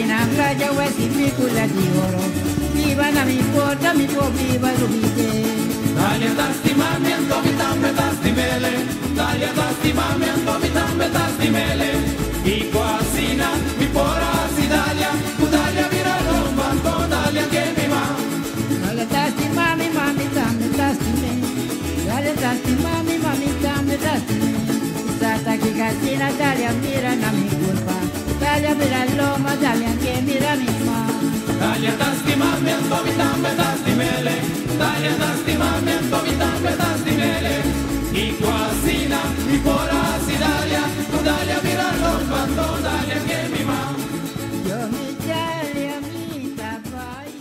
na playa o esse picula de oro. Viva na mi porta, mi può viva l'ubite. Dalia d'astimamento, vitambe d'astimele. Dalia d'astimamento, vitambe d'astimele. I quasina, mi porasi Dalia. Dalia vira rombanto, Dalia che mi va. Dalia d'astimami, mami, tambe d'astime. Dalia d'astimami, mami, tambe d'astime. Sata che casina, Dalia mira na mi culpa. Dalia mira l'uomo, Dalia che mira mi ma. Dalia d'astimamento, vitambe d'astimele. Dalia d'astimamento, vitambe d'astimele. I quasina, mi porasi Dalia. Dalia mira rombanto, Dalia che mi va. Io mi Dalia mi tapai.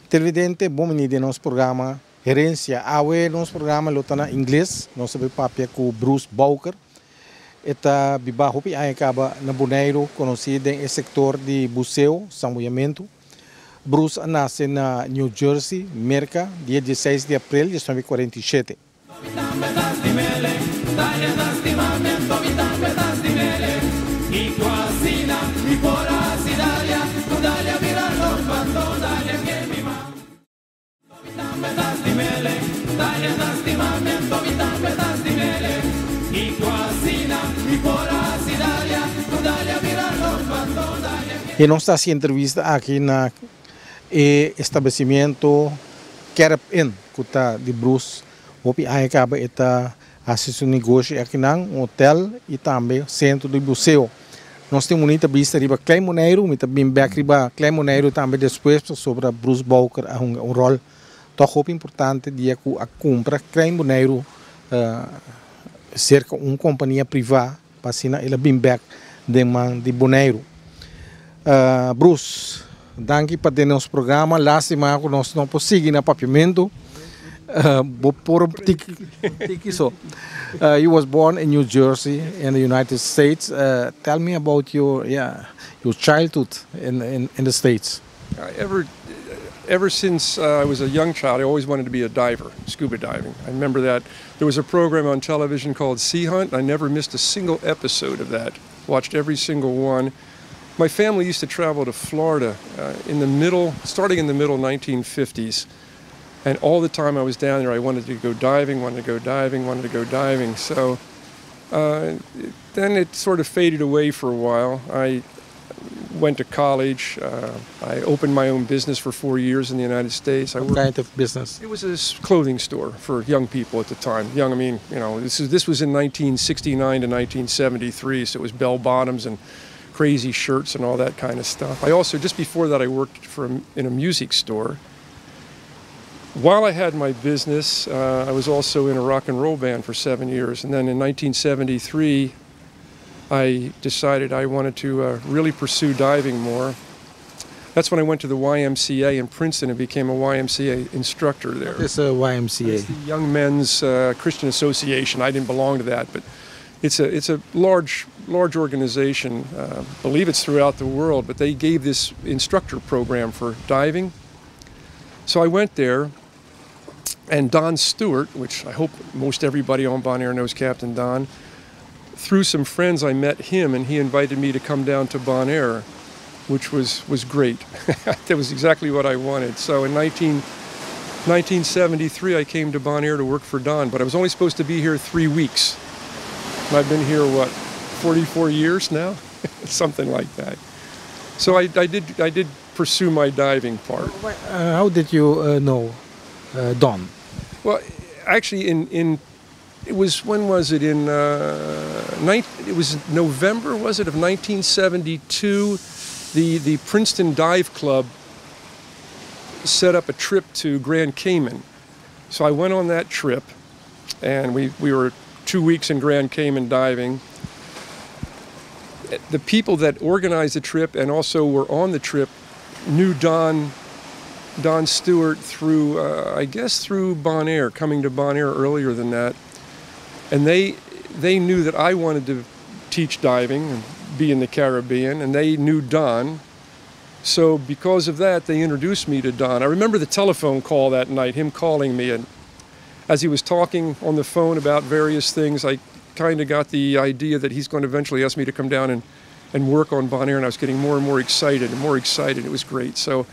Televidente, bom menino nosso programa Herensia. Awe nosso programa lutana inglês, nosso papel com Bruce Bowker. Eta biba hopi ay acaba na Bonaire, conhecido em sector de buceo, samuamento. Bruce nasce na New Jersey, América, dia 16 de abril de 1947. E nós estamos em entrevista aqui na estabelecimento Carib Inn, que está de Bruce. Hopi aí acaba está assistir um negócio aqui num hotel e também centro de buceo. Nós temos muita vista riba Klein Monaire, muita bem back riba Klein Monaire também depois sobre Bruce Bowker um rol tão importante de a compra Klein Monaire cerca uma companhia privada para assinar ele bem back de Bonaire. Bruce, danke por ter nosso programa. Lástima que nós não podemos seguir no papiamento. You was born in New Jersey in the United States. Tell me about your childhood in the States. Ever since I was a young child, I always wanted to be a diver, scuba diving. I remember that there was a program on television called Sea Hunt. I never missed a single episode of that. Watched every single one. My family used to travel to Florida starting in the middle 1950s. And all the time I was down there, I wanted to go diving. So then it sort of faded away for a while. I went to college. I opened my own business for 4 years in the United States. What kind of business? It was a clothing store for young people at the time. Young, I mean, you know, this was in 1969 to 1973, so it was bell bottoms and crazy shirts and all that kind of stuff. I also, just before that, I worked in a music store. While I had my business, I was also in a rock and roll band for 7 years. And then in 1973, I decided I wanted to really pursue diving more. That's when I went to the YMCA in Princeton and became a YMCA instructor there. What is a YMCA? It's the Young Men's Christian Association. I didn't belong to that, but it's a large organization. I believe it's throughout the world, but they gave this instructor program for diving. So I went there, and Don Stewart, which I hope most everybody on Bonaire knows Captain Don, through some friends I met him, and he invited me to come down to Bonaire, which was great. That was exactly what I wanted. So in 1973, I came to Bonaire to work for Don, but I was only supposed to be here 3 weeks. And I've been here, 44 years now? Something like that. So I did pursue my diving part. How did you know Don? Well, actually, it was, when was it? It was November, was it, of 1972? The Princeton Dive Club set up a trip to Grand Cayman. So I went on that trip, and we were 2 weeks in Grand Cayman diving. The people that organized the trip and also were on the trip knew Don Stewart through, I guess through Bonaire, coming to Bonaire earlier than that. And they knew that I wanted to teach diving and be in the Caribbean, and they knew Don. So because of that, they introduced me to Don. I remember the telephone call that night, him calling me, and as he was talking on the phone about various things, I kind of got the idea that he's going to eventually ask me to come down and and work on Bonaire, and I was getting more and more excited and more excited. It was great. So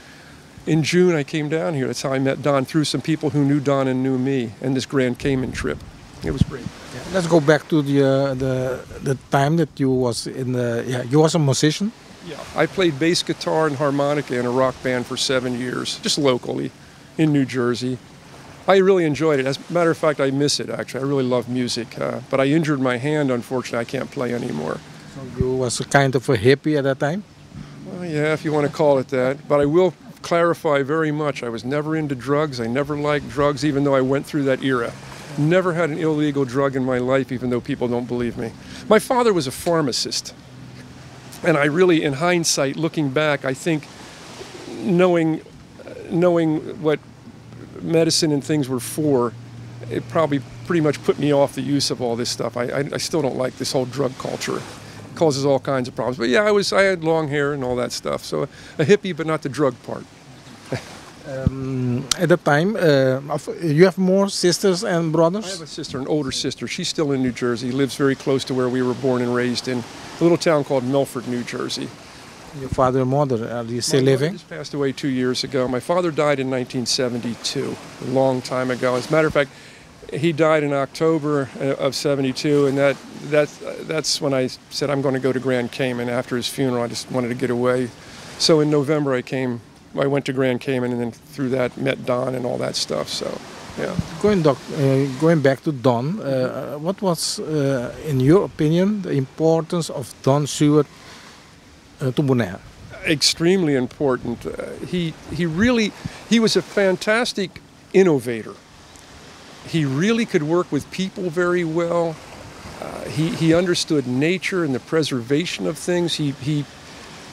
in June, I came down here. That's how I met Don, through some people who knew Don and knew me, and this Grand Cayman trip. It was great. Yeah. Let's go back to the time that you was in the, you was a musician? Yeah, I played bass guitar and harmonica in a rock band for 7 years, just locally in New Jersey. I really enjoyed it. As a matter of fact, I miss it, actually. I really love music, but I injured my hand, unfortunately. I can't play anymore. So you was a kind of a hippie at that time? Well, yeah, if you want to call it that. But I will clarify very much, I was never into drugs. I never liked drugs, even though I went through that era. Never had an illegal drug in my life, even though people don't believe me. My father was a pharmacist. And I really, in hindsight, looking back, I think knowing what medicine and things were for, it probably pretty much put me off the use of all this stuff. I still don't like this whole drug culture. It causes all kinds of problems. But yeah, I had long hair and all that stuff. So a hippie, but not the drug part. At the time, you have more sisters and brothers? I have a sister, an older sister. She's still in New Jersey, lives very close to where we were born and raised in a little town called Milford, New Jersey. Your father and mother, are they still living? My mother just passed away 2 years ago. My father died in 1972, a long time ago. As a matter of fact, he died in October of 72, and that's when I said I'm going to go to Grand Cayman after his funeral. I just wanted to get away. So in November I went to Grand Cayman, and then through that met Don and all that stuff. So, yeah. Going back to Don, what was, in your opinion, the importance of Don Stewart to Bonaire? Extremely important. He was a fantastic innovator. He really could work with people very well. He understood nature and the preservation of things. He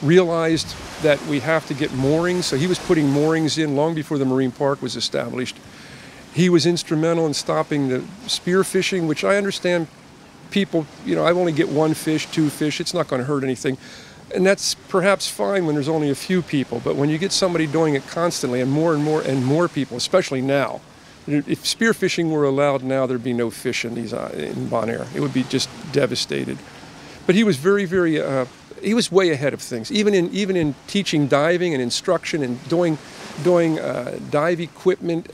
realized that we have to get moorings, so he was putting moorings in long before the marine park was established. He was instrumental in stopping the spear fishing, which I understand people, I only get 1 fish, 2 fish, it's not going to hurt anything. And that's perhaps fine when there's only a few people, but when you get somebody doing it constantly and more people, especially now, if spearfishing were allowed now, there'd be no fish in Bonaire. It would be just devastated. But he was he was way ahead of things. Even in teaching diving and instruction and doing dive equipment,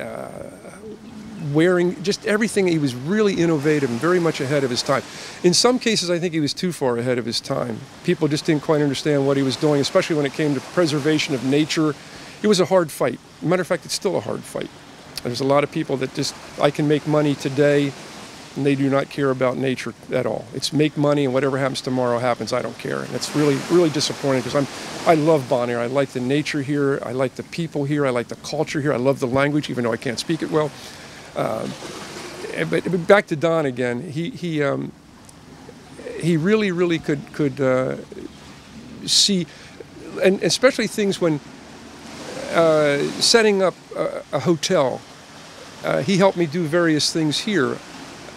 wearing, just everything. He was really innovative and very much ahead of his time. In some cases, I think he was too far ahead of his time. People just didn't quite understand what he was doing, especially when it came to preservation of nature. It was a hard fight. Matter of fact, it's still a hard fight. There's a lot of people that I can make money today, and they do not care about nature at all. It's make money, and whatever happens tomorrow happens, I don't care. And it's really, really disappointing, because I love Bonaire. I like the nature here. I like the people here. I like the culture here. I love the language, even though I can't speak it well. But back to Don again. He really, really could see, and especially things when setting up a hotel. He helped me do various things here,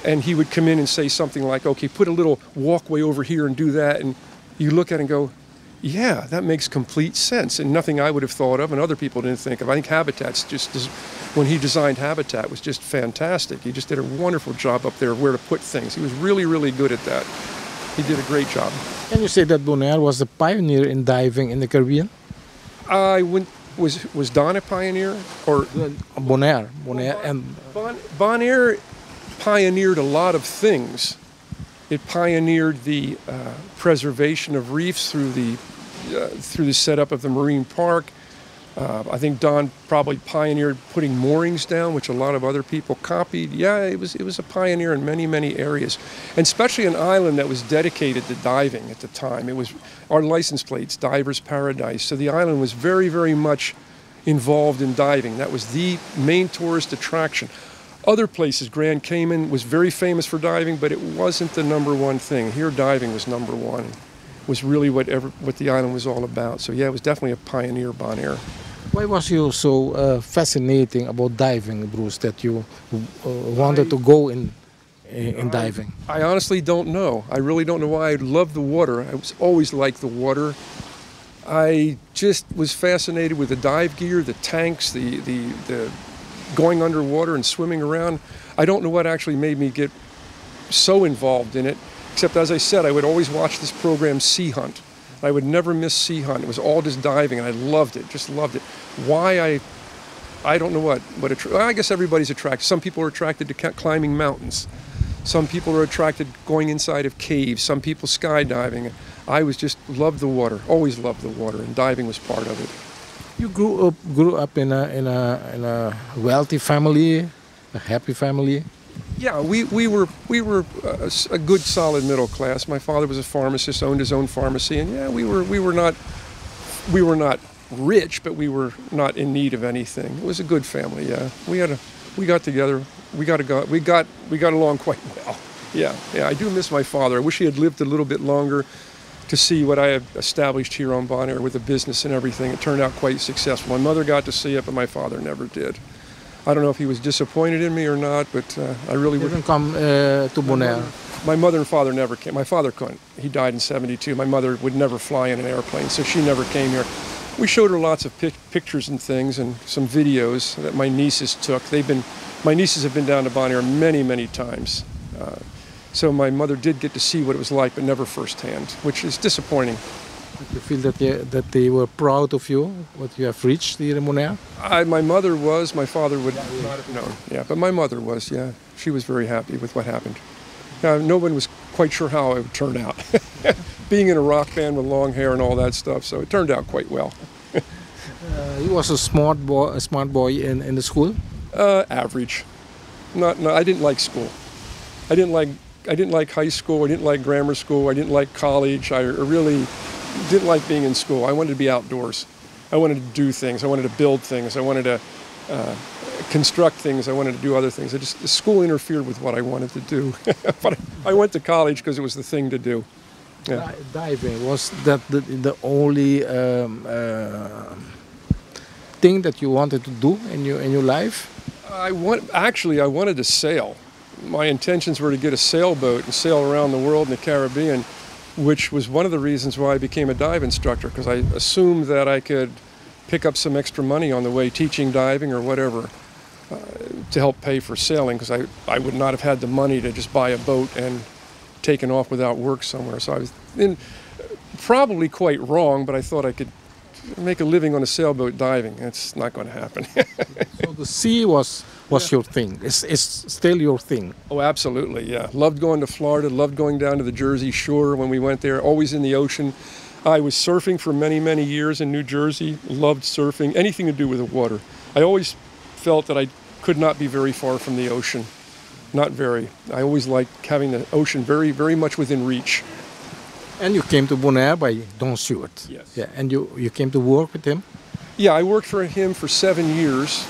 and he would come in and say something like, okay, put a little walkway over here and do that, and you look at it and go, yeah, that makes complete sense, and nothing I would have thought of and other people didn't think of. I think Habitat's when he designed Habitat was just fantastic. He just did a wonderful job up there where to put things. He was really, really good at that. He did a great job. Can you say that Bonaire was a pioneer in diving in the Caribbean? Was Don a pioneer? Or Bonaire. Bonaire pioneered a lot of things. It pioneered the preservation of reefs through the setup of the marine park. I think Don probably pioneered putting moorings down, which a lot of other people copied. Yeah, it was a pioneer in many, many areas, and especially an island that was dedicated to diving at the time. It was our license plates, Divers Paradise. So the island was very, very much involved in diving. That was the main tourist attraction. Other places, Grand Cayman was very famous for diving, but it wasn't the #1 thing. Here, diving was #1. Was really what the island was all about. So yeah, it was definitely a pioneer, Bonaire. Why was you so fascinating about diving, Bruce, that you wanted to go in diving? I honestly don't know. I really don't know why. I love the water. I was always liked the water. I just was fascinated with the dive gear, the tanks, the going underwater and swimming around. I don't know what actually made me get so involved in it, except as I said, I would always watch this program Sea Hunt. I would never miss sea hunt. It was all just diving, and I loved it, just loved it. Why I don't know what I guess everybody's attracted. Some people are attracted to climbing mountains. Some people are attracted going inside of caves. Some people skydiving. I was just loved the water, always loved the water, and diving was part of it. You grew up in a wealthy family, a happy family. Yeah, we were a good solid middle class. My father was a pharmacist, owned his own pharmacy, and yeah, we were not rich, but we were not in need of anything. It was a good family. Yeah, we got together. We got along quite well. Yeah. I do miss my father. I wish he had lived a little bit longer to see what I have established here on Bonaire with the business and everything. It turned out quite successful. My mother got to see it, but my father never did. I don't know if he was disappointed in me or not, but I really would. Didn't come to Bonaire. My mother and father never came. My father couldn't. He died in '72. My mother would never fly in an airplane, so she never came here. We showed her lots of pictures and things and some videos that my nieces took. My nieces have been down to Bonaire many, many times. So my mother did get to see what it was like, but never firsthand, which is disappointing. Did you feel that they were proud of you, what you have reached here in Bonaire? My mother was. My father would not have known. Yeah, but my mother was, yeah. She was very happy with what happened. No one was quite sure how it would turn out. Being in a rock band with long hair and all that stuff, so it turned out quite well. You was a smart boy in the school? Average. No, I didn't like school. I didn't like high school. I didn't like grammar school. I didn't like college. I really didn't like being in school. I wanted to be outdoors. I wanted to do things. I wanted to build things. I wanted to construct things. I wanted to do other things. The school interfered with what I wanted to do. But I went to college because it was the thing to do. Yeah. Diving, was that the only thing that you wanted to do in your life? I wanted to sail. My intentions were to get a sailboat and sail around the world in the Caribbean, which was one of the reasons why I became a dive instructor, because I assumed that I could pick up some extra money on the way teaching diving or whatever to help pay for sailing, because I would not have had the money to just buy a boat and taken off without work somewhere. So I was probably quite wrong, but I thought I could make a living on a sailboat diving. That's not going to happen. So the sea was your thing. It's still your thing. Oh, absolutely, yeah. Loved going to Florida, loved going down to the Jersey Shore when we went there, always in the ocean. I was surfing for many, many years in New Jersey, loved surfing, anything to do with the water. I always felt that I could not be very far from the ocean. Not very. I always liked having the ocean very, very much within reach. And you came to Bonaire by Don Stewart. Yes. Yeah, and you came to work with him? Yeah, I worked for him for 7 years.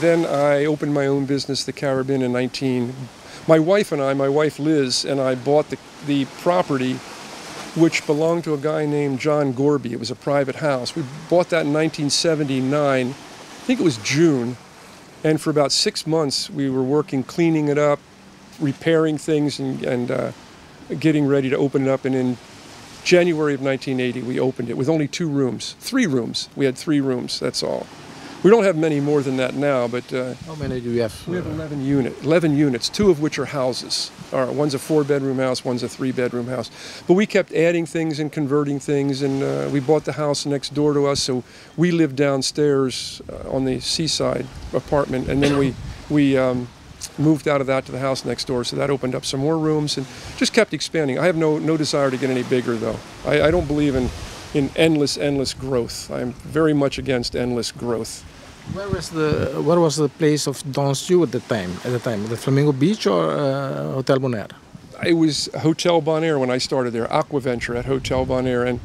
Then I opened my own business, the Caribbean, in my wife Liz and I bought the property, which belonged to a guy named John Gorby. It was a private house. We bought that in 1979. I think it was June. And for about 6 months, we were working, cleaning it up, repairing things, and getting ready to open it up. And in January of 1980, we opened it with only 3 rooms. We had 3 rooms, that's all. We don't have many more than that now, but... How many do you have? We have 11 units, 2 of which are houses. One's a 4-bedroom house, one's a 3-bedroom house. But we kept adding things and converting things, and we bought the house next door to us, so we lived downstairs on the seaside apartment, and then we moved out of that to the house next door, so that opened up some more rooms, and just kept expanding. I have no desire to get any bigger, though. I don't believe in endless growth. I'm very much against endless growth. Where was the place of Don Stewart at the time? The Flamingo Beach or Hotel Bonaire? It was Hotel Bonaire when I started there. Aquaventure at Hotel Bonaire, and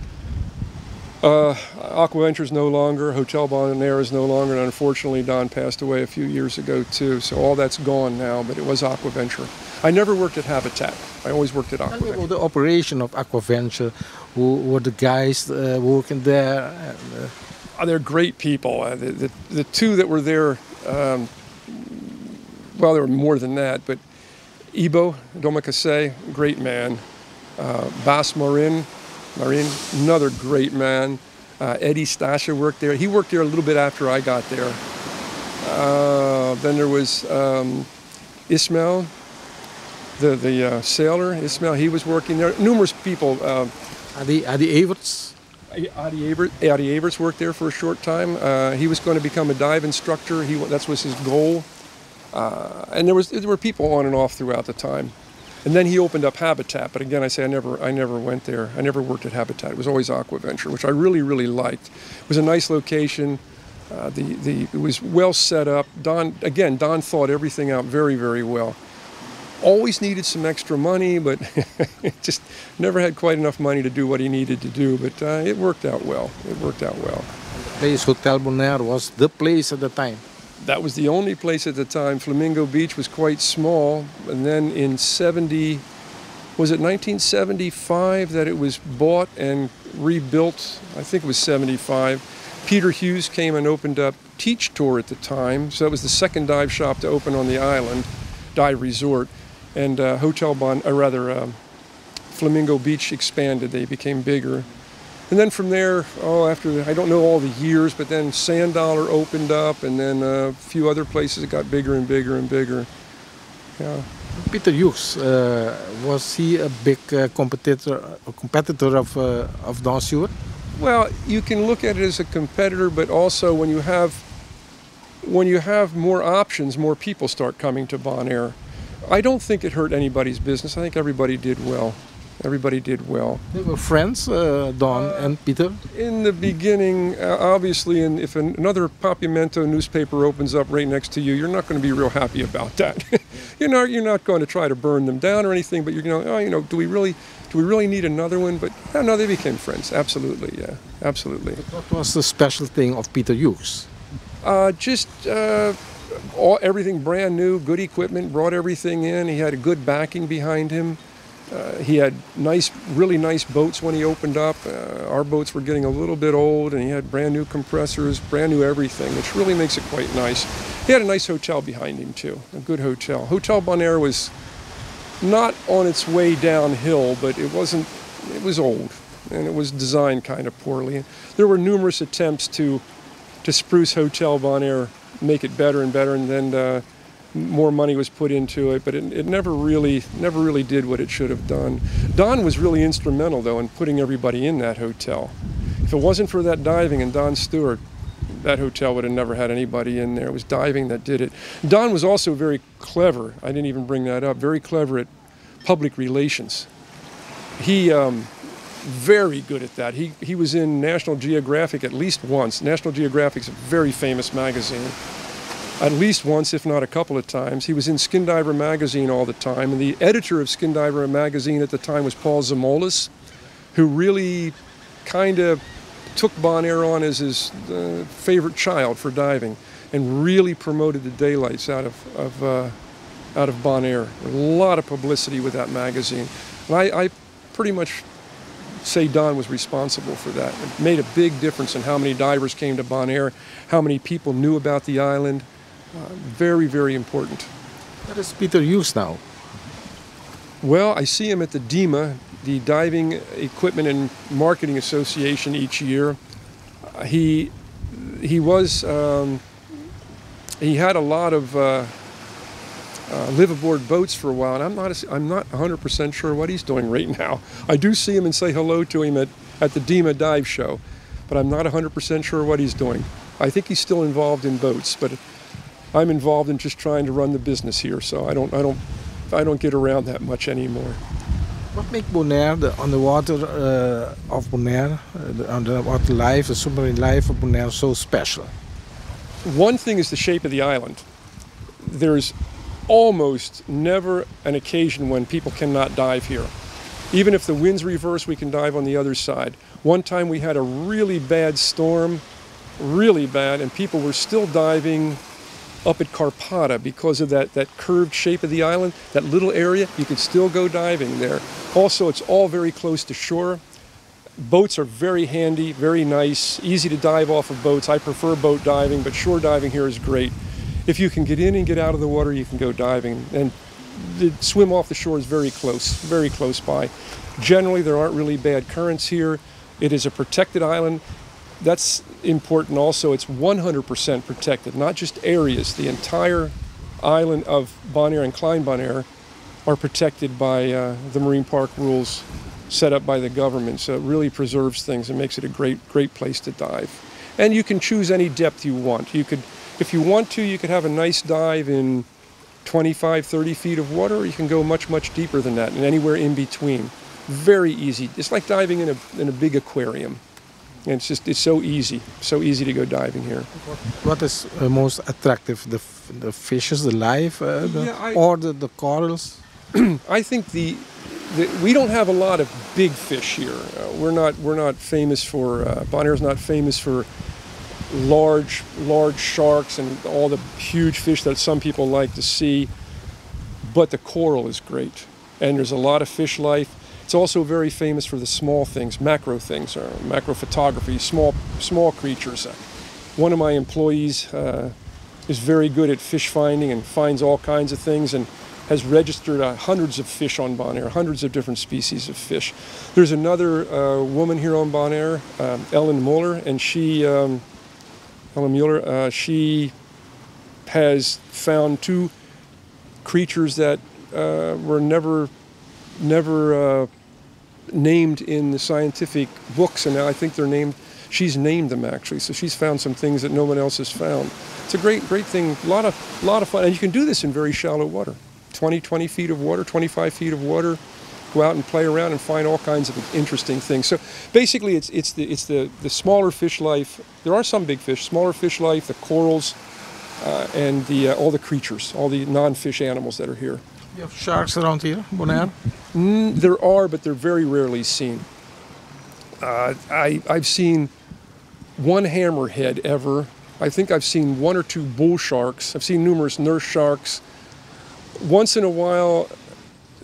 Aquaventure is no longer. Hotel Bonaire is no longer, and unfortunately Don passed away a few years ago too. So all that's gone now. But it was Aquaventure. I never worked at Habitat. I always worked at Aquaventure. Tell me about the operation of Aquaventure. Who were the guys working there? They're great people. The 2 that were there, well, there were more than that, but Ibo Domacase, great man. Bas Marin, another great man. Eddie Stasha worked there. He worked there a little bit after I got there. Then there was Ismail, the sailor. Ismail, he was working there. Numerous people. Adi Everts. Adi Everts worked there for a short time. He was going to become a dive instructor. That was his goal. And there were people on and off throughout the time. And then he opened up Habitat. But again, I never went there. I never worked at Habitat. It was always Aquaventure, which I really, really liked. It was a nice location. It was well set up. Don thought everything out very, very well. Always needed some extra money, but just never had quite enough money to do what he needed to do. But it worked out well. It worked out well. The place Hotel Bonaire was the place at the time. That was the only place at the time. Flamingo Beach was quite small, and then in 1975 that it was bought and rebuilt? I think it was 75. Peter Hughes came and opened up Teach Tour at the time, so that was the second dive shop to open on the island, dive resort, and Flamingo Beach expanded. They became bigger. And then from there, after, I don't know all the years, but then Sand Dollar opened up, and then a few other places it got bigger and bigger and bigger. Yeah. Peter Hughes, was he a big competitor of Don Stewart? Well, you can look at it as a competitor, but also when you have more options, more people start coming to Bonaire. I don't think it hurt anybody's business. I think everybody did well. Everybody did well. They were friends, Don and Peter? In the beginning, obviously, and if another Papiamento newspaper opens up right next to you, you're not going to be real happy about that. You're not going to try to burn them down or anything, but you're going, do we really need another one? But no, they became friends. Absolutely, yeah, absolutely. But what was the special thing of Peter Hughes? Everything brand new, good equipment, brought everything in. He had a good backing behind him. He had really nice boats when he opened up. Our boats were getting a little bit old, and he had brand new compressors, brand new everything, which really makes it quite nice. He had a nice hotel behind him too, a good hotel. Hotel Bonaire was not on its way downhill, but it was old, and it was designed kind of poorly. There were numerous attempts to spruce Hotel Bonaire, make it better and better, and then more money was put into it, but it never really did what it should have done. Don was really instrumental, though, in putting everybody in that hotel. If it wasn't for that diving and Don Stewart, that hotel would have never had anybody in there. It was diving that did it. Don was also very clever. I didn't even bring that up. Very clever at public relations. He very good at that. He was in National Geographic at least once. National Geographic's a very famous magazine. At least once, if not a couple of times. He was in Skin Diver magazine all the time, and the editor of Skin Diver magazine at the time was Paul Zamolis, who really kind of took Bonaire on as his favorite child for diving, and really promoted the daylights out of Bonaire. A lot of publicity with that magazine. And I pretty much say Don was responsible for that. It made a big difference in how many divers came to Bonaire, how many people knew about the island. Very, very important. What is Peter Hughes now? Well, I see him at the DEMA, the Diving Equipment and Marketing Association, each year. He had a lot of live aboard boats for a while, and I'm not 100% sure what he's doing right now. I do see him and say hello to him at the DEMA dive show, but I'm not 100% sure what he's doing. I think he's still involved in boats, but I'm involved in just trying to run the business here, so I don't get around that much anymore. What makes Bonaire, the underwater of Bonaire, the underwater life, the submarine life of Bonaire, so special? One thing is the shape of the island. There's almost never an occasion when people cannot dive here. Even if the wind's reverse, we can dive on the other side. One time we had a really bad storm, really bad, and people were still diving up at Carpata because of that curved shape of the island, that little area. You can still go diving there. Also, it's all very close to shore. Boats are very handy, very nice, easy to dive off of boats. I prefer boat diving, but shore diving here is great. If you can get in and get out of the water, you can go diving. And the swim off the shore is very close by. Generally, there aren't really bad currents here. It is a protected island. That's important also. It's 100% protected, not just areas. The entire island of Bonaire and Klein Bonaire are protected by the marine park rules. set up by the government, so it really preserves things and makes it a great place to dive. And you can choose any depth you want. You could, if you want to, you could have a nice dive in 25, 30 feet of water, or you can go much deeper than that, and anywhere in between. Very easy. It's like diving in a big aquarium. And it's so easy to go diving here. What is most attractive? The fishes, the life, or the corals? I think we don't have a lot of big fish here. We're not famous for Bonaire's not famous for large sharks and all the huge fish that some people like to see. But the coral is great, and there's a lot of fish life. It's also very famous for the small things, macro things, or macro photography, small creatures. One of my employees is very good at fish finding and finds all kinds of things, and has registered hundreds of fish on Bonaire, hundreds of different species of fish. There's another woman here on Bonaire, Ellen Muller, and she has found two creatures that were never named in the scientific books, and now I think they're named. She's named them actually, so she's found some things that no one else has found. It's a great thing. A lot of fun, and you can do this in very shallow water. 20 feet of water, 25 feet of water. Go out and play around and find all kinds of interesting things. So basically, it's the smaller fish life. There are some big fish, smaller fish life, the corals, and all the creatures, all the non-fish animals that are here. You have sharks around here, Bonaire? There are, but they're very rarely seen. I've seen one hammerhead ever. I think I've seen one or two bull sharks. I've seen numerous nurse sharks. Once in a while,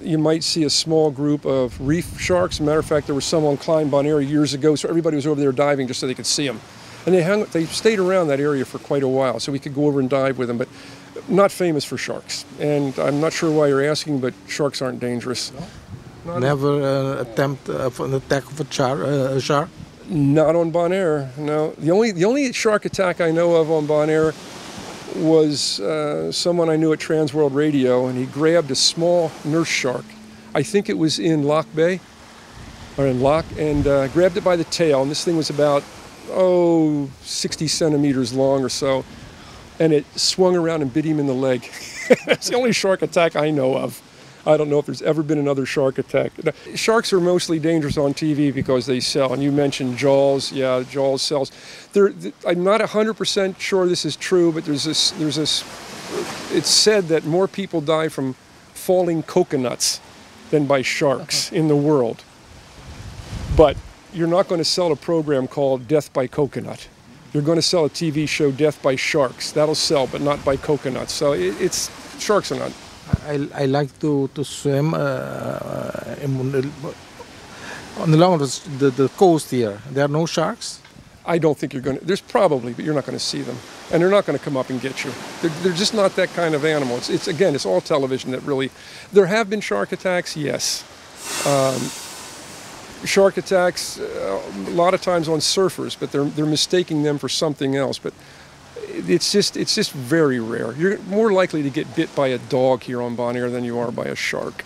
you might see a small group of reef sharks. As a matter of fact, there was some on Klein, Bonaire years ago, so everybody was over there diving just so they could see them. And they stayed around that area for quite a while, so we could go over and dive with them, but not famous for sharks. And I'm not sure why you're asking, but sharks aren't dangerous. No? Never attempt an attack of a shark? Not on Bonaire, no. The only shark attack I know of on Bonaire was someone I knew at Trans World Radio, and he grabbed a small nurse shark. I think it was in Loch Bay, or in Loch, and grabbed it by the tail, and this thing was about 60 centimeters long or so, and it swung around and bit him in the leg. That's the only shark attack I know of. I don't know if there's ever been another shark attack. Sharks are mostly dangerous on TV because they sell, and you mentioned Jaws. Yeah, Jaws sells. I'm not 100% sure this is true, but there's this. It's said that more people die from falling coconuts than by sharks in the world. But you're not going to sell a program called Death by Coconut. You're going to sell a TV show, Death by Sharks. That'll sell, but not by coconuts. So sharks are not. I like to swim on along the coast here. There are no sharks? I don't think you're going to. There's probably, but you're not going to see them. And they're not going to come up and get you. They're just not that kind of animal. It's all television that really. There have been shark attacks, yes. Shark attacks a lot of times on surfers, but they're mistaking them for something else. But it's just very rare. You're more likely to get bit by a dog here on Bonaire than you are by a shark.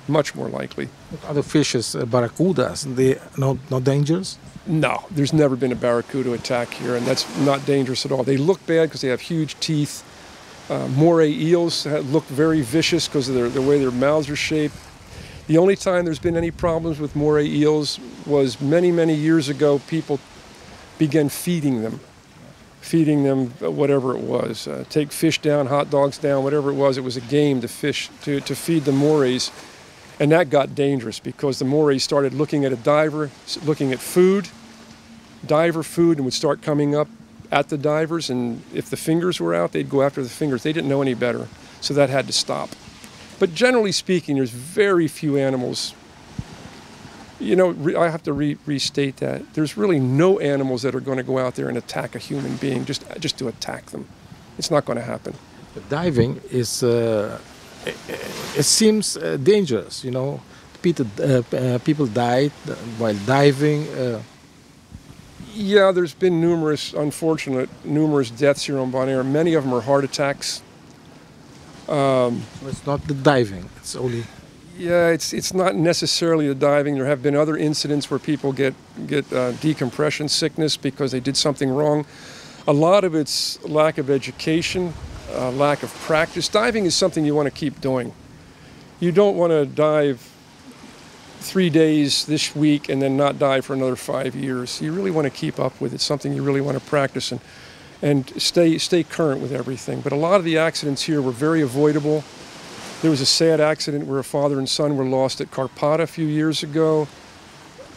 Much more likely. Other fishes, barracudas, they not dangerous? No, there's never been a barracuda attack here, and that's not dangerous at all. They look bad because they have huge teeth. Moray eels look very vicious because of the way their mouths are shaped. The only time there's been any problems with moray eels was many years ago. People began feeding them whatever it was. Take fish down, hot dogs down, whatever it was. It was a game to feed the morays. And that got dangerous because the morays started looking at a diver, looking at diver food, and would start coming up at the divers. And if the fingers were out, they'd go after the fingers. They didn't know any better, so that had to stop. But generally speaking, there's very few animals. You know, I have to restate that. There's really no animals that are going to go out there and attack a human being just to attack them. It's not going to happen. Diving is, it seems dangerous, you know. People died while diving. Yeah, there's been numerous deaths here on Bonaire. Many of them are heart attacks. It's not the diving, it's only... Yeah, it's not necessarily the diving. There have been other incidents where people get decompression sickness because they did something wrong. A lot of it's lack of education, lack of practice. Diving is something you want to keep doing. You don't want to dive 3 days this week and then not dive for another 5 years. You really want to keep up with it. It's something you really want to practice and stay current with everything. But a lot of the accidents here were very avoidable. There was a sad accident where a father and son were lost at Karpata a few years ago.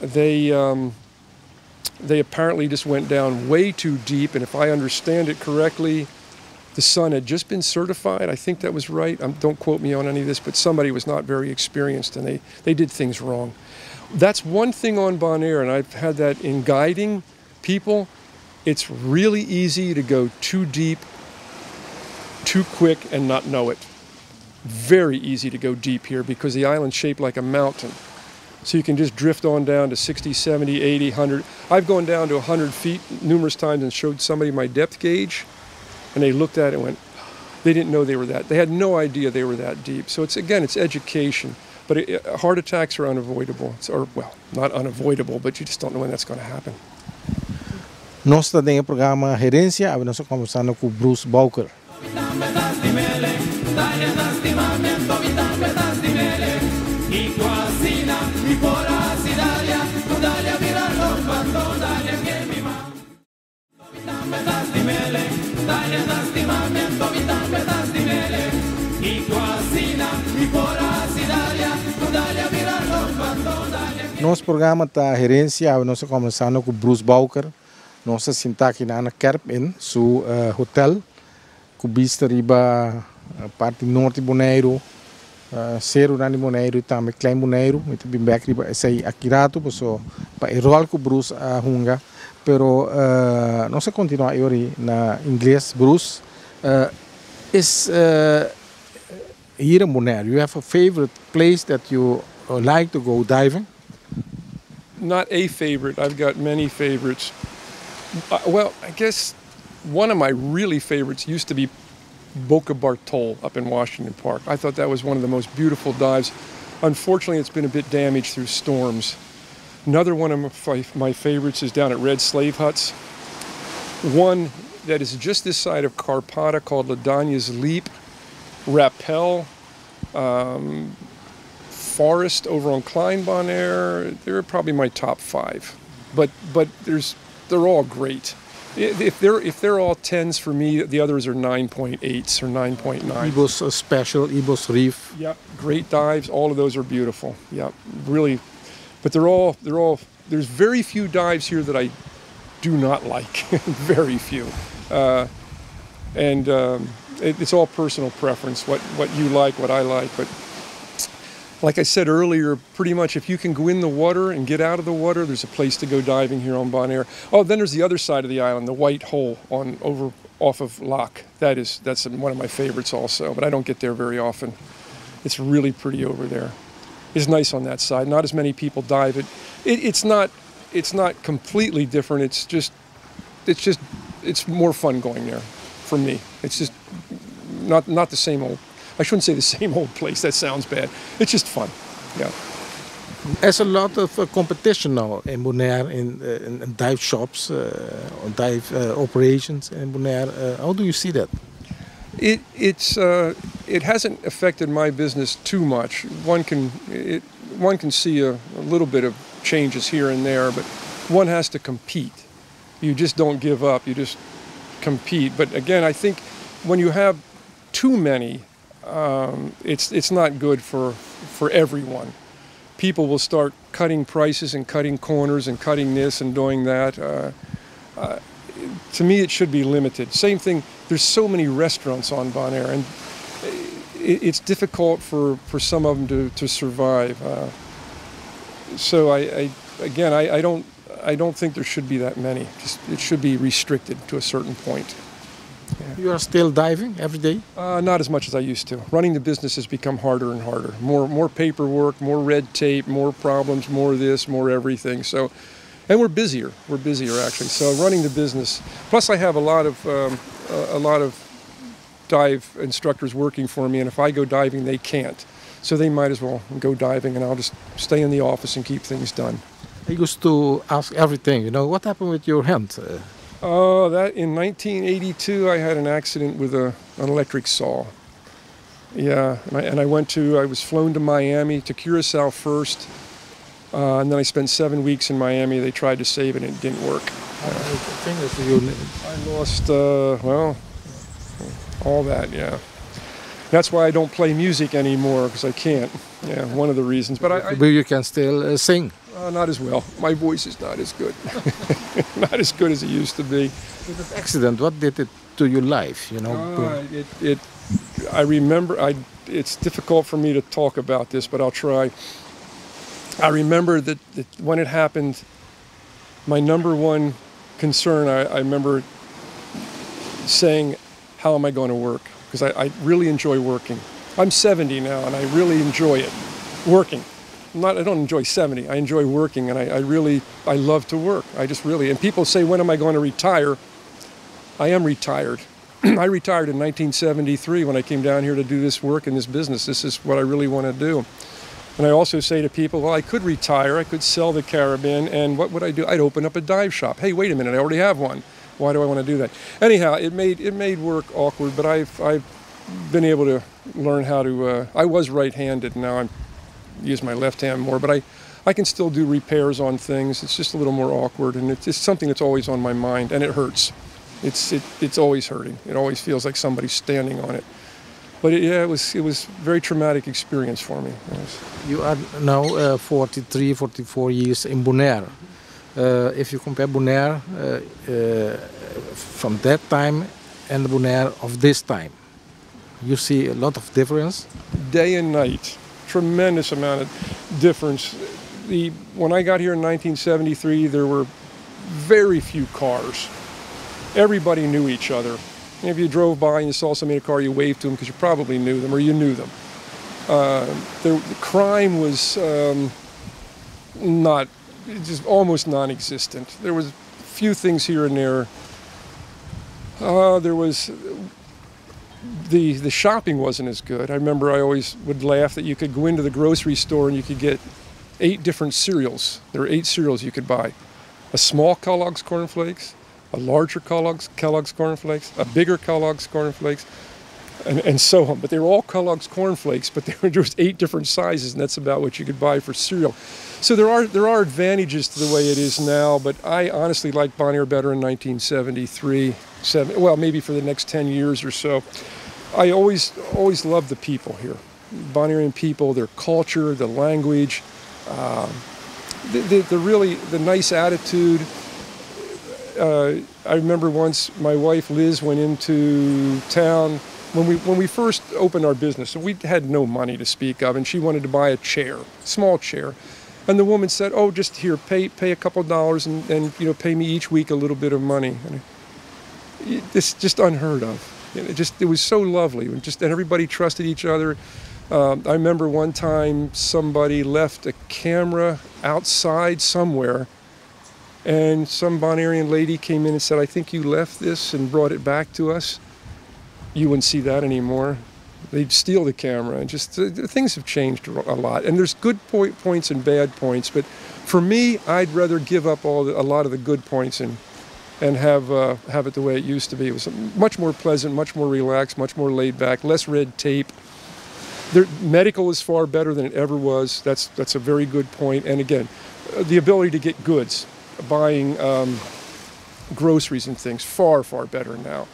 They apparently just went down way too deep, and if I understand it correctly, the son had just been certified. I think that was right. Don't quote me on any of this, but somebody was not very experienced, and they did things wrong. That's one thing on Bonaire, and I've had that in guiding people. It's really easy to go too deep, too quick, and not know it. Very easy to go deep here because the island's shaped like a mountain. So you can just drift on down to 60, 70, 80, 100. I've gone down to 100 feet numerous times and showed somebody my depth gauge, and they looked at it and went, they didn't know they had no idea they were that deep. So it's education. But heart attacks are unavoidable. Well, not unavoidable, but you just don't know when that's going to happen. Nós temos o programa Herensia, nós estamos conversando com Bruce Bowker. Nosso programa está Herensia, nós estamos conversando com Bruce Bowker. Nós estamos aqui na Kerp in seu hotel, com vista riba parte norte de Bonaire, Cero na Bonaire e também Klein Bonaire. Muito bem back riba esse aqui rato, so para enrolar com Bruce a hunga. Pero nós continuar hoje na inglês, Bruce. Is here in Bonaire, you have a favorite place that you like to go diving? Not a favorite. I've got many favorites. Well, I guess one of my really favorites used to be Boca Bartol up in Washington Park. I thought that was one of the most beautiful dives. Unfortunately, it's been a bit damaged through storms. Another one of my favorites is down at Red Slave Huts. One that is just this side of Karpata called Ladania's Leap, Rappel, Forest over on Klein, Bonaire. They're probably my top 5. But they're all great. If they're all 10s for me, the others are 9.8s or 9.9. Ibos Special, Ibos Reef. Yeah, great dives. All of those are beautiful. Yeah, really. But they're all. There's very few dives here that I do not like. Very few. It's all personal preference. What you like, what I like. But like I said earlier, pretty much if you can go in the water and get out of the water, there's a place to go diving here on Bonaire. Oh, then there's the other side of the island, the White Hole off of Loch. That's one of my favorites also, but I don't get there very often. It's really pretty over there. It's nice on that side. Not as many people dive it. It's not completely different. It's more fun going there for me. It's just not the same old. I shouldn't say the same old place. That sounds bad. It's just fun. Yeah. There's a lot of competition now in Bonaire in dive shops, on dive operations in Bonaire. How do you see that? It hasn't affected my business too much. One can see a little bit of changes here and there, but one has to compete. You just don't give up. You just compete. But again, I think when you have too many, it's not good for everyone. People will start cutting prices and cutting corners and cutting this and doing that. To me, it should be limited. Same thing, there's so many restaurants on Bonaire, and it's difficult for some of them to survive. So I don't think there should be that many. It should be restricted to a certain point. Yeah. You are still diving every day? Not as much as I used to. Running the business has become harder and harder. More paperwork, more red tape, more problems, more this, more everything. So, and we're busier. We're busier actually. So running the business. Plus, I have a lot of dive instructors working for me, and if I go diving, they can't. So they might as well go diving, and I'll just stay in the office and keep things done. I used to ask everything, you know, what happened with your hand? That in 1982, I had an accident with an electric saw. Yeah, and I was flown to Miami, to Curacao first, and then I spent 7 weeks in Miami. They tried to save it, and it didn't work. I lost, well, all that, yeah. That's why I don't play music anymore, because I can't. Yeah, one of the reasons. But But you can still sing. Not as well. My voice is not as good. Not as good as it used to be. That accident, what did it to your life? You know. I remember. It's difficult for me to talk about this, but I'll try. I remember that when it happened, my number one concern. I remember saying, "How am I going to work?" Because I really enjoy working. I'm 70 now, and I really enjoy it, working. I don't enjoy 70. I enjoy working, and I love to work. I just really, and people say, when am I going to retire? I am retired. I retired in 1973 when I came down here to do this work in this business. This is what I really want to do. And I also say to people, well, I could retire. I could sell the Caribbean, and what would I do? I'd open up a dive shop. Hey, wait a minute, I already have one. Why do I want to do that? Anyhow, it made work awkward, but I've been able to learn how to. I was right-handed, now I use my left hand more, but I can still do repairs on things. It's just a little more awkward, and it's something that's always on my mind, and it hurts. It's always hurting. It always feels like somebody's standing on it. But it was very traumatic experience for me. You are now 43, 44 years in Bonaire. If you compare Bonaire from that time and the Bonaire of this time, you see a lot of difference? Day and night. Tremendous amount of difference. When I got here in 1973, there were very few cars. Everybody knew each other. If you drove by and you saw somebody in a car, you waved to them because you probably knew them or you knew them. The crime was just almost non-existent. There was a few things here and there. There was the shopping wasn't as good. I remember I always would laugh that you could go into the grocery store and you could get 8 different cereals. There were 8 cereals you could buy. A small Kellogg's Corn Flakes, a larger Kellogg's Corn Flakes, a bigger Kellogg's Corn Flakes, and so on. But they were all Kellogg's Corn Flakes, but there were just 8 different sizes, and that's about what you could buy for cereal. So there are advantages to the way it is now, but I honestly liked Bonaire better in 1973, well, maybe for the next 10 years or so. I always loved the people here. Bonairean people, their culture, the language, the nice attitude. I remember once my wife Liz went into town when we first opened our business. So we had no money to speak of, and she wanted to buy a chair, small chair. And the woman said, "Oh, just here, pay a couple dollars, and pay me each week a little bit of money." And it's just unheard of. It was so lovely, and everybody trusted each other. I remember one time somebody left a camera outside somewhere, and some Bonairean lady came in and said, "I think you left this," and brought it back to us. You wouldn't see that anymore. They'd steal the camera, and things have changed a lot. And there's good points and bad points, but for me, I'd rather give up a lot of the good points and have it the way it used to be. It was much more pleasant, much more relaxed, much more laid back, less red tape. Medical is far better than it ever was. That's a very good point. And again, the ability to get goods, buying groceries and things, far, far better now.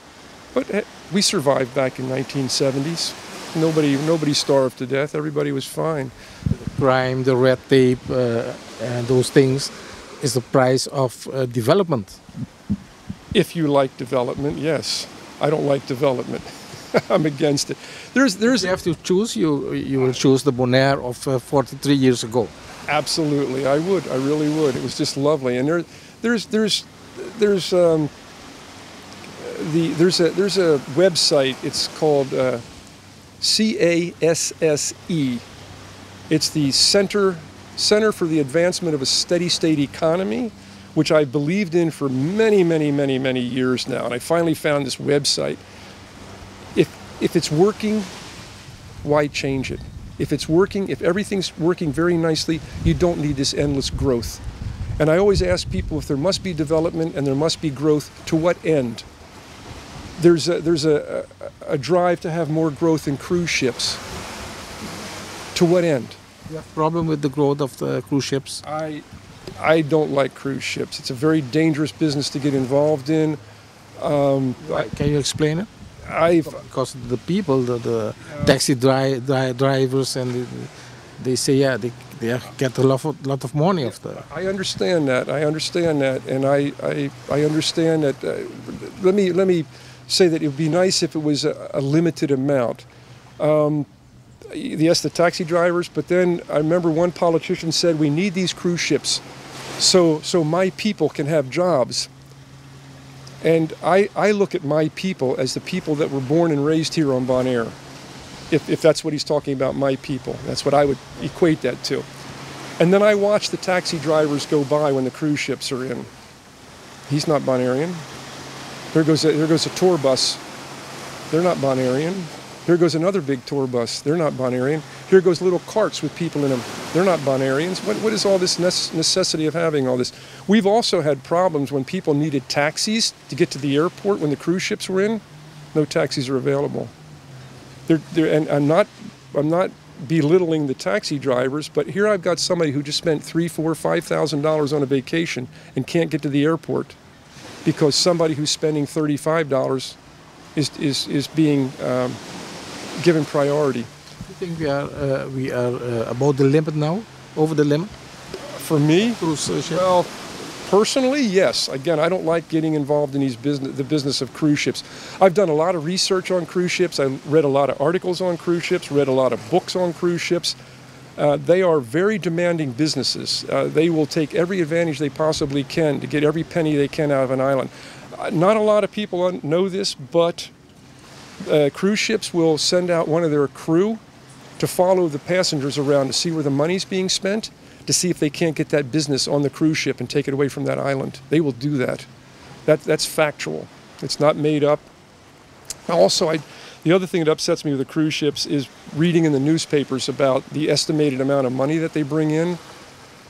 But we survived back in 1970s. Nobody starved to death. Everybody was fine. Crime, the red tape, and those things is the price of development. If you like development, yes. I don't like development. I'm against it. You have to choose. You will choose the Bonaire of 43 years ago. Absolutely, I would. I really would. It was just lovely. And there's a website. It's called CASSE. It's the Center for the Advancement of a Steady State Economy, which I believed in for many, many, many, many years now. And I finally found this website. If it's working, why change it? If it's working, if everything's working very nicely, you don't need this endless growth. And I always ask people, if there must be development and there must be growth, to what end? There's a drive to have more growth in cruise ships. To what end? You have a problem with the growth of the cruise ships? I don't like cruise ships. It's a very dangerous business to get involved in. Can you explain it? Because the people, the taxi drivers, and they say, yeah, they get a lot of money of that. I understand that. I understand that, and I understand that. Let me say that it would be nice if it was a limited amount. Yes, the taxi drivers, but then I remember one politician said, we need these cruise ships so my people can have jobs. And I look at my people as the people that were born and raised here on Bonaire, if that's what he's talking about, my people. That's what I would equate that to. And then I watch the taxi drivers go by when the cruise ships are in. He's not Bonairean. There goes a tour bus. They're not Bonairean. Here goes another big tour bus. They're not Bonairean. Here goes little carts with people in them. They're not Bonairians. What is all this necessity of having all this? We've also had problems when people needed taxis to get to the airport when the cruise ships were in. No taxis are available. And I'm not belittling the taxi drivers, but here I've got somebody who just spent $3,000, $4,000, $5,000 on a vacation and can't get to the airport because somebody who's spending $35 is being given priority. You think we are about the limit now? Over the limit? For me, cruise ships? Well, personally, yes. Again, I don't like getting involved in the business of cruise ships. I've done a lot of research on cruise ships. I read a lot of articles on cruise ships, read a lot of books on cruise ships. They are very demanding businesses. They will take every advantage they possibly can to get every penny they can out of an island. Not a lot of people know this, but cruise ships will send out one of their crew to follow the passengers around to see where the money's being spent, to see if they can't get that business on the cruise ship and take it away from that island. They will do that. That's factual. It's not made up. Also, the other thing that upsets me with the cruise ships is reading in the newspapers about the estimated amount of money that they bring in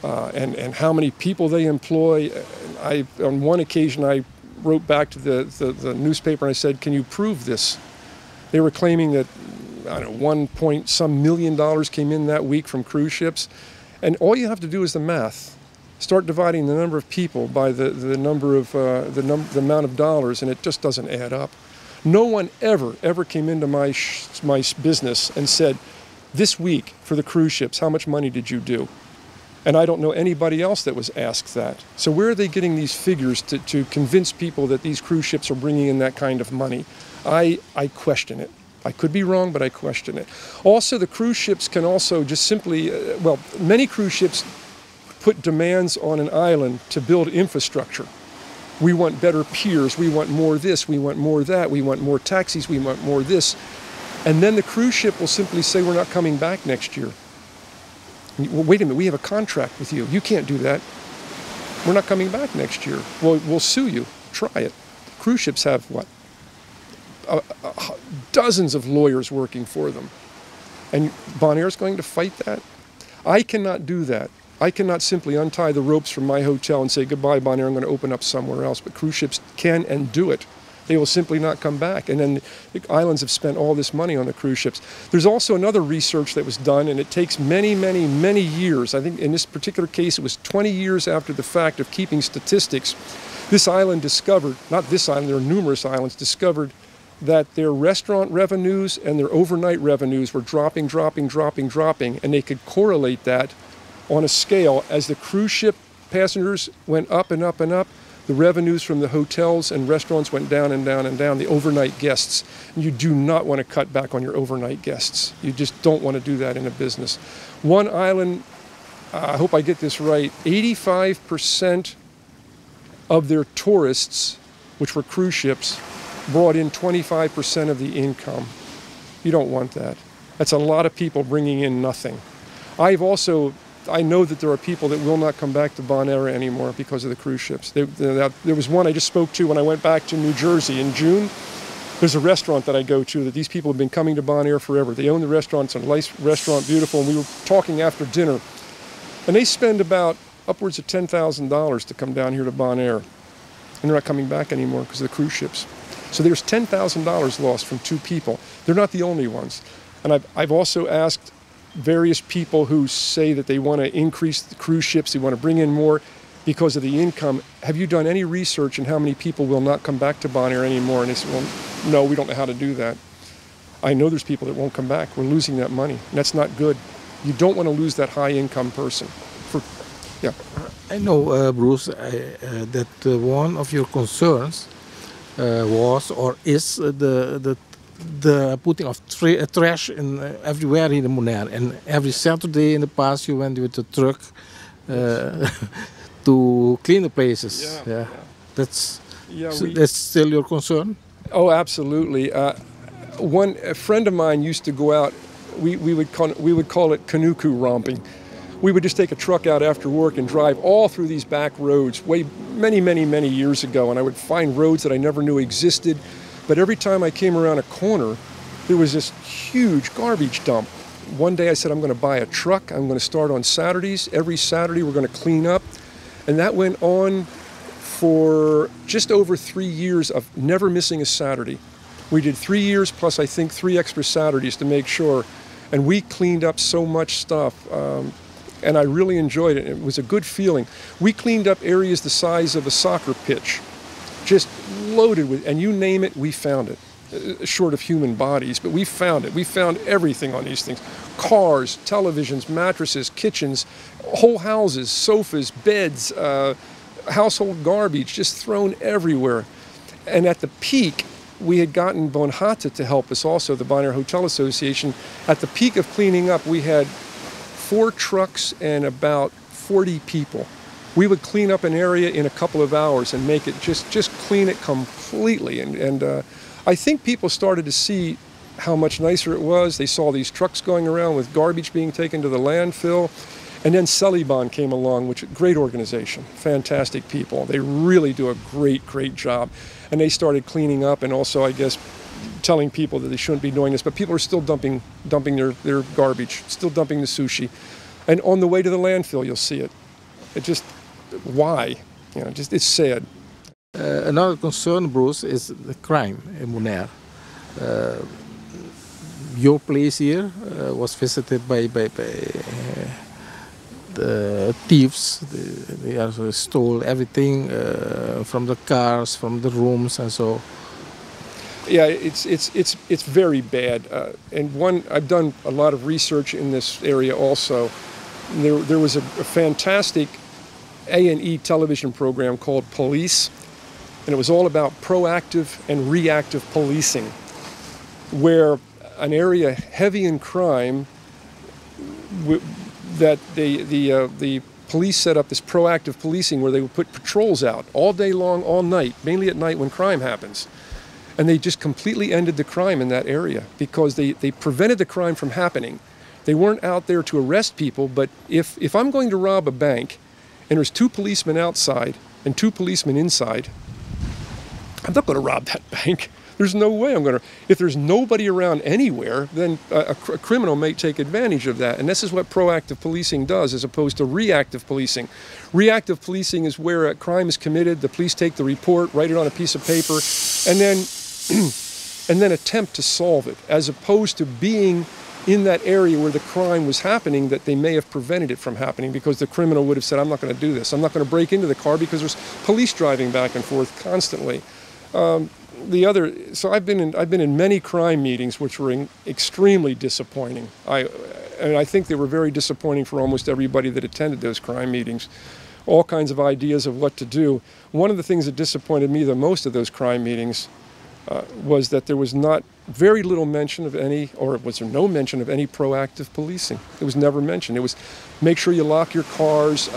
and how many people they employ. On one occasion, I wrote back to the newspaper and I said, can you prove this? They were claiming that, I don't know, $1 million came in that week from cruise ships. And all you have to do is the math. Start dividing the number of people by the amount of dollars, and it just doesn't add up. No one ever came into my business and said, this week for the cruise ships, how much money did you do? And I don't know anybody else that was asked that. So where are they getting these figures to convince people that these cruise ships are bringing in that kind of money? I question it. I could be wrong, but I question it. Also, the cruise ships can also just simply, many cruise ships put demands on an island to build infrastructure. We want better piers, we want more this, we want more that, we want more taxis, we want more this. And then the cruise ship will simply say, we're not coming back next year. Well, wait a minute, we have a contract with you. You can't do that. We're not coming back next year. Well, we'll sue you. Try it. Cruise ships have, what? Dozens of lawyers working for them. And Bonaire's going to fight that? I cannot do that. I cannot simply untie the ropes from my hotel and say, goodbye, Bonaire, I'm going to open up somewhere else. But cruise ships can and do it. They will simply not come back. And then the islands have spent all this money on the cruise ships. There's also another research that was done, and it takes many, many, many years. I think in this particular case, it was 20 years after the fact of keeping statistics. This island discovered, not this island, there are numerous islands, discovered that their restaurant revenues and their overnight revenues were dropping, and they could correlate that on a scale. As the cruise ship passengers went up and up and up, the revenues from the hotels and restaurants went down and down and down, the overnight guests. You do not want to cut back on your overnight guests. You just don't want to do that in a business. One island, I hope I get this right, 85% of their tourists, which were cruise ships, brought in 25% of the income. You don't want that. That's a lot of people bringing in nothing. I know that there are people that will not come back to Bonaire anymore because of the cruise ships. There was one I just spoke to when I went back to New Jersey in June. There's a restaurant that I go to that these people have been coming to Bonaire forever. They own the restaurant. It's a nice restaurant, beautiful. And we were talking after dinner. And they spend about upwards of $10,000 to come down here to Bonaire. And they're not coming back anymore because of the cruise ships. So there's $10,000 lost from 2 people. They're not the only ones. And I've also asked various people who say that they want to increase the cruise ships, they want to bring in more because of the income. Have you done any research on how many people will not come back to Bonaire anymore? And they said, well, no, we don't know how to do that. I know there's people that won't come back. We're losing that money. And that's not good. You don't want to lose that high income person. Yeah. I know, Bruce, that one of your concerns was or is the putting of trash in everywhere in the Bonaire. And every Saturday in the past you went with the truck to clean the places. Yeah. That's still your concern? Oh, absolutely. A friend of mine used to go out. We would call it canoe romping. We would just take a truck out after work and drive all through these back roads many years ago, and I would find roads that I never knew existed. But every time I came around a corner, there was this huge garbage dump. One day I said, I'm going to buy a truck. I'm going to start on Saturdays. Every Saturday we're going to clean up. And that went on for just over 3 years of never missing a Saturday. We did 3 years plus I think 3 extra Saturdays to make sure. And we cleaned up so much stuff. And I really enjoyed it. It was a good feeling. We cleaned up areas the size of a soccer pitch, just loaded with, and you name it, we found it. Short of human bodies, but we found it. We found everything on these things. Cars, televisions, mattresses, kitchens, whole houses, sofas, beds, household garbage, just thrown everywhere. And at the peak, we had gotten Bonhata to help us also, the Bonaire Hotel Association. At the peak of cleaning up, we had 4 trucks and about 40 people. We would clean up an area in a couple of hours and make it just clean it completely. And I think people started to see how much nicer it was. They saw these trucks going around with garbage being taken to the landfill. And then Celiban came along, which is a great organization, fantastic people. They really do a great job. And they started cleaning up and also, I guess, telling people that they shouldn't be doing this. But people are still dumping their garbage, still dumping the sushi. And on the way to the landfill, you'll see it. It just, why? You know, just it's sad. Another concern, Bruce, is the crime in Bonaire. Your place here was visited by the thieves. They also stole everything from the cars, from the rooms, and so. Yeah, it's very bad. And I've done a lot of research in this area also. There was a fantastic A&E television program called Police. And it was all about proactive and reactive policing, where an area heavy in crime, that the police set up this proactive policing where they would put patrols out all day long, all night, mainly at night when crime happens. And they just completely ended the crime in that area because they prevented the crime from happening. They weren't out there to arrest people, but if I'm going to rob a bank and there's 2 policemen outside and 2 policemen inside, I'm not going to rob that bank. There's no way I'm going to. If there's nobody around anywhere, then a criminal may take advantage of that. And this is what proactive policing does as opposed to reactive policing. Reactive policing is where a crime is committed, the police take the report, write it on a piece of paper, and then attempt to solve it, as opposed to being in that area where the crime was happening, that they may have prevented it from happening because the criminal would have said, I'm not going to do this. I'm not going to break into the car because there's police driving back and forth constantly. So I've been in many crime meetings which were extremely disappointing. And I think they were very disappointing for almost everybody that attended those crime meetings. All kinds of ideas of what to do. One of the things that disappointed me the most of those crime meetings was that there was very little mention of any, or was there no mention of any proactive policing. It was never mentioned. It was make sure you lock your cars,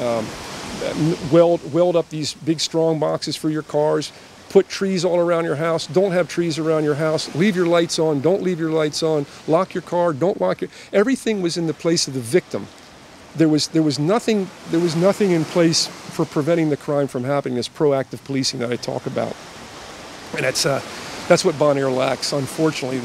weld up these big strong boxes for your cars, put trees all around your house, don't have trees around your house, leave your lights on, don't leave your lights on, lock your car, don't lock your, everything was in the place of the victim. There was nothing in place for preventing the crime from happening, this proactive policing that I talk about. And That's what Bonaire lacks, unfortunately.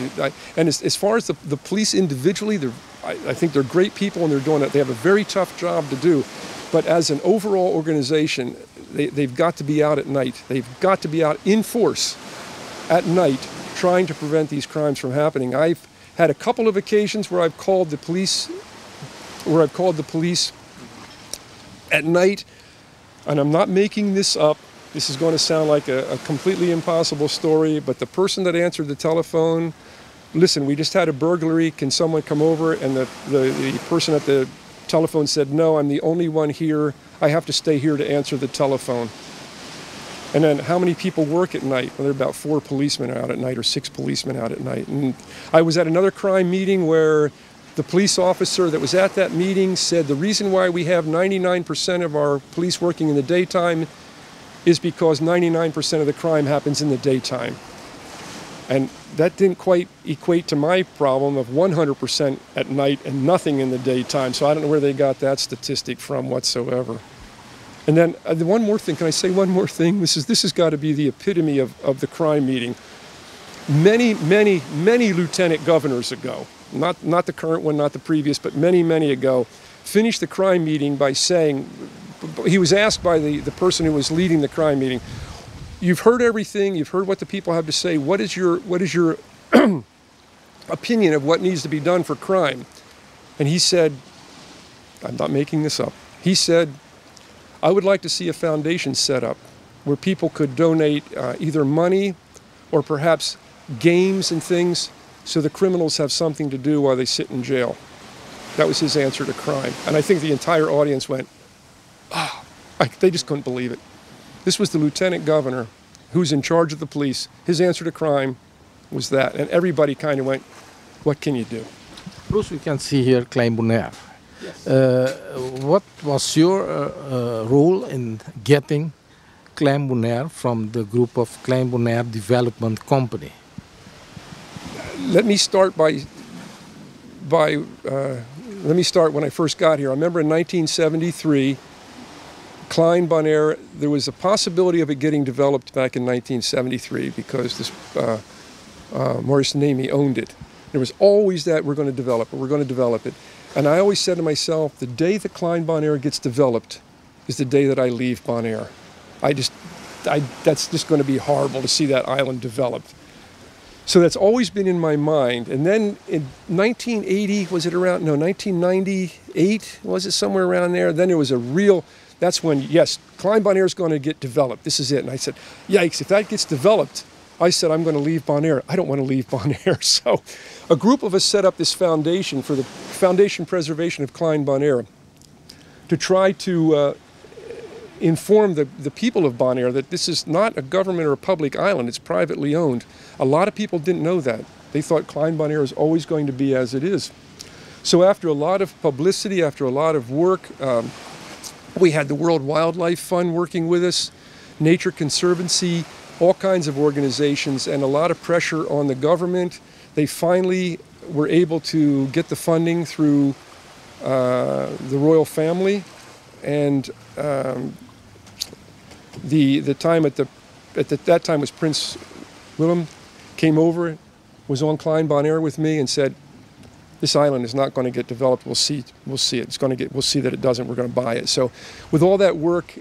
And as far as the police individually, I think they're great people and they're doing it. They have a very tough job to do. But as an overall organization, they've got to be out at night. They've got to be out in force at night trying to prevent these crimes from happening. I've had a couple of occasions where I've called the police at night, and I'm not making this up. This is going to sound like a completely impossible story, but the person that answered the telephone, listen, we just had a burglary, can someone come over? And the person at the telephone said, no, I'm the only one here. I have to stay here to answer the telephone. And then how many people work at night? Well, there are about 4 policemen out at night or 6 policemen out at night. And I was at another crime meeting where the police officer that was at that meeting said the reason why we have 99% of our police working in the daytime is because 99% of the crime happens in the daytime. And that didn't quite equate to my problem of 100% at night and nothing in the daytime. So I don't know where they got that statistic from whatsoever. And then one more thing, can I say one more thing? This has got to be the epitome of the crime meeting. Many lieutenant governors ago, not the current one, not the previous, but many ago, finished the crime meeting by saying, he was asked by the person who was leading the crime meeting, you've heard everything, you've heard what the people have to say, what is your opinion of what needs to be done for crime? And he said, I'm not making this up, he said, I would like to see a foundation set up where people could donate either money or perhaps games and things so the criminals have something to do while they sit in jail. That was his answer to crime. And I think the entire audience went, they just couldn't believe it. This was the lieutenant governor who's in charge of the police. His answer to crime was that. And everybody kind of went, what can you do? Bruce, we can see here Klein Bonaire. Yes. What was your role in getting Klein Bonaire from the group of Klein Bonaire Development Company? Let me start let me start when I first got here. I remember in 1973, Klein Bonaire, there was a possibility of it getting developed back in 1973 because this Maurice Namey owned it. There was always that we're going to develop it. And I always said to myself, the day that Klein Bonaire gets developed is the day that I leave Bonaire. That's just going to be horrible to see that island developed. So that's always been in my mind. And then in 1980, 1998, was it somewhere around there? Then there was that's when, yes, Klein Bonaire is going to get developed. This is it. And I said, yikes, if that gets developed, I said, I'm going to leave Bonaire. I don't want to leave Bonaire. So a group of us set up this foundation for the foundation preservation of Klein Bonaire to try to inform the people of Bonaire that this is not a government or a public island. It's privately owned. A lot of people didn't know that. They thought Klein Bonaire is always going to be as it is. So after a lot of publicity, after a lot of work, we had the World Wildlife Fund working with us, Nature Conservancy, all kinds of organizations, and a lot of pressure on the government. They finally were able to get the funding through the royal family, and the time at that time was Prince Willem came over, was on Klein Bonaire with me, and said, this island is not going to get developed. We'll see it. We'll see that it doesn't. We're going to buy it. So with all that work,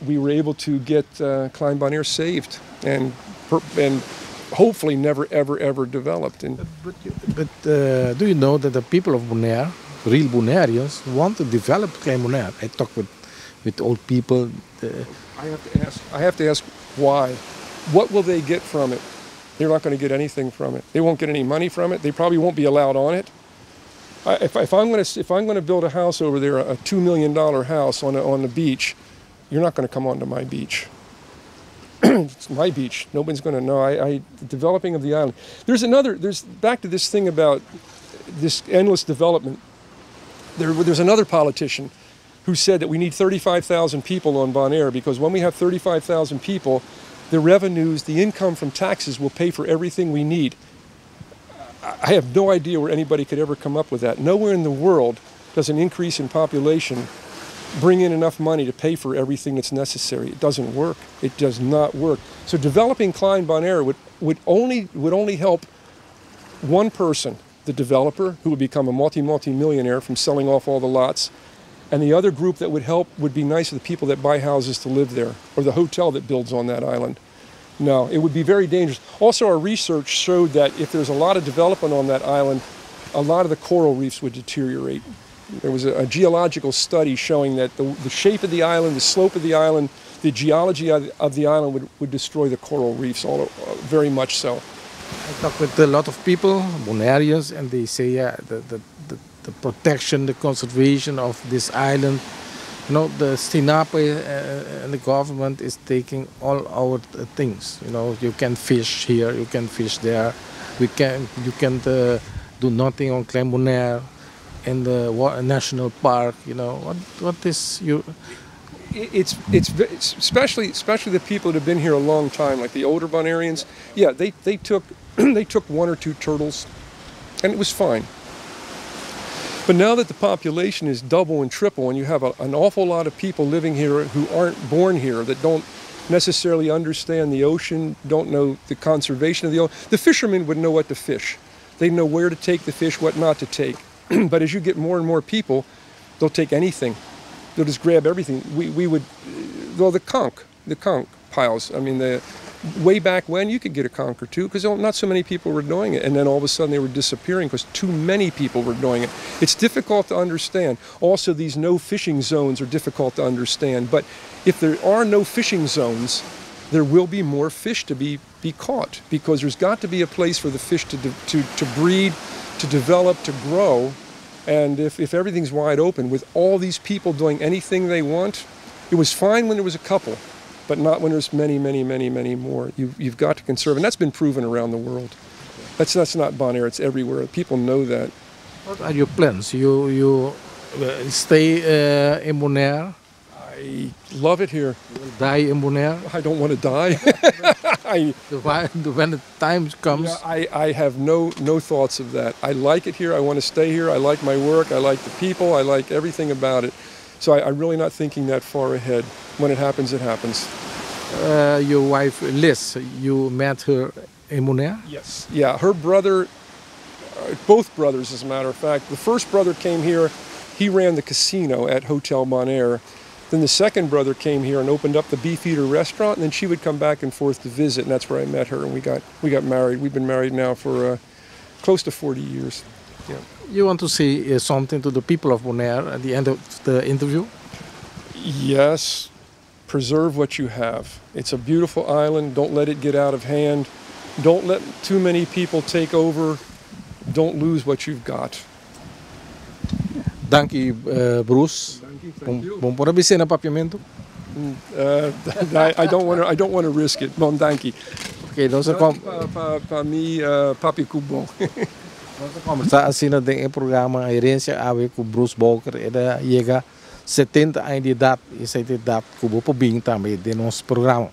we were able to get Klein Bonaire saved and hopefully never, ever developed. But do you know that the people of Bonaire, real Bonaireans, want to develop Klein Bonaire? I talk with old people. I have to ask why. What will they get from it? They're not going to get anything from it. They won't get any money from it. They probably won't be allowed on it. If I'm going to build a house over there, a $2 million house on the beach, you're not going to come onto my beach. It's my beach. Nobody's going to know. The developing of the island. There's back to this thing about this endless development. There's another politician who said that we need 35,000 people on Bonaire because when we have 35,000 people, the revenues, the income from taxes will pay for everything we need. I have no idea where anybody could ever come up with that. Nowhere in the world does an increase in population bring in enough money to pay for everything that's necessary. It doesn't work. It does not work. So developing Klein Bonaire would only help one person, the developer, who would become a multi-millionaire from selling off all the lots. And the other group that would help would be nice to the people that buy houses to live there, or the hotel that builds on that island. No, it would be very dangerous. Also, our research showed that if there's a lot of development on that island, a lot of the coral reefs would deteriorate. There was a geological study showing that the shape of the island, the slope of the island, the geology of the island would destroy the coral reefs, very much so. I talk with a lot of people, Bonaireans, and they say, yeah, the protection, the conservation of this island, you know, the Sinape and the government is taking all our things. You know, you can fish here, you can fish there. You can do nothing on Klein Bonaire in the national park. You know, what is your? It's especially the people that have been here a long time, like the older Bonaireans. Yeah, they took they took 1 or 2 turtles, and it was fine. But now that the population is double and triple, and you have an awful lot of people living here who aren't born here, that don't necessarily understand the ocean, don't know the conservation of the ocean, the fishermen would know what to fish. They know where to take the fish, what not to take. But as you get more and more people, they'll take anything. They'll just grab everything. We would, well, the conch piles. I mean, way back when, you could get a conch or two because not so many people were doing it. And then all of a sudden they were disappearing because too many people were doing it. It's difficult to understand. Also, these no fishing zones are difficult to understand. But if there are no fishing zones, there will be more fish to be caught, because there's got to be a place for the fish to breed, to develop, to grow. And if everything's wide open with all these people doing anything they want, it was fine when there was a couple, but not when there's many, many, many, many more. You've got to conserve, and that's been proven around the world. That's not Bonaire, it's everywhere. People know that. What are your plans? You stay in Bonaire? I love it here. You will die in Bonaire? I don't want to die. When the time comes? Yeah, I have no thoughts of that. I like it here. I want to stay here. I like my work. I like the people. I like everything about it. So I'm really not thinking that far ahead. When it happens, it happens. Your wife, Liz, you met her in Bonaire? Yes. Yeah, her brother, both brothers, as a matter of fact. The first brother came here. He ran the casino at Hotel Bonaire. Then the second brother came here and opened up the Beefeater restaurant, and then she would come back and forth to visit, and that's where I met her, and we got married. We've been married now for close to 40 years. Yeah. You want to say something to the people of Bonaire at the end of the interview? Yes. Preserve what you have. It's a beautiful island. Don't let it get out of hand. Don't let too many people take over. Don't lose what you've got. Thank you, Bruce. Bom por abisena papiamento. I don't want to risk it. Bom, thank you. Okay, nós vamos para mim, papi kubon. Nós vamos conversar assim no programa Herensia ave com Bruce Bowker. Ele chega 70 anos de idade e 70 idade que o vou também de nosso programa.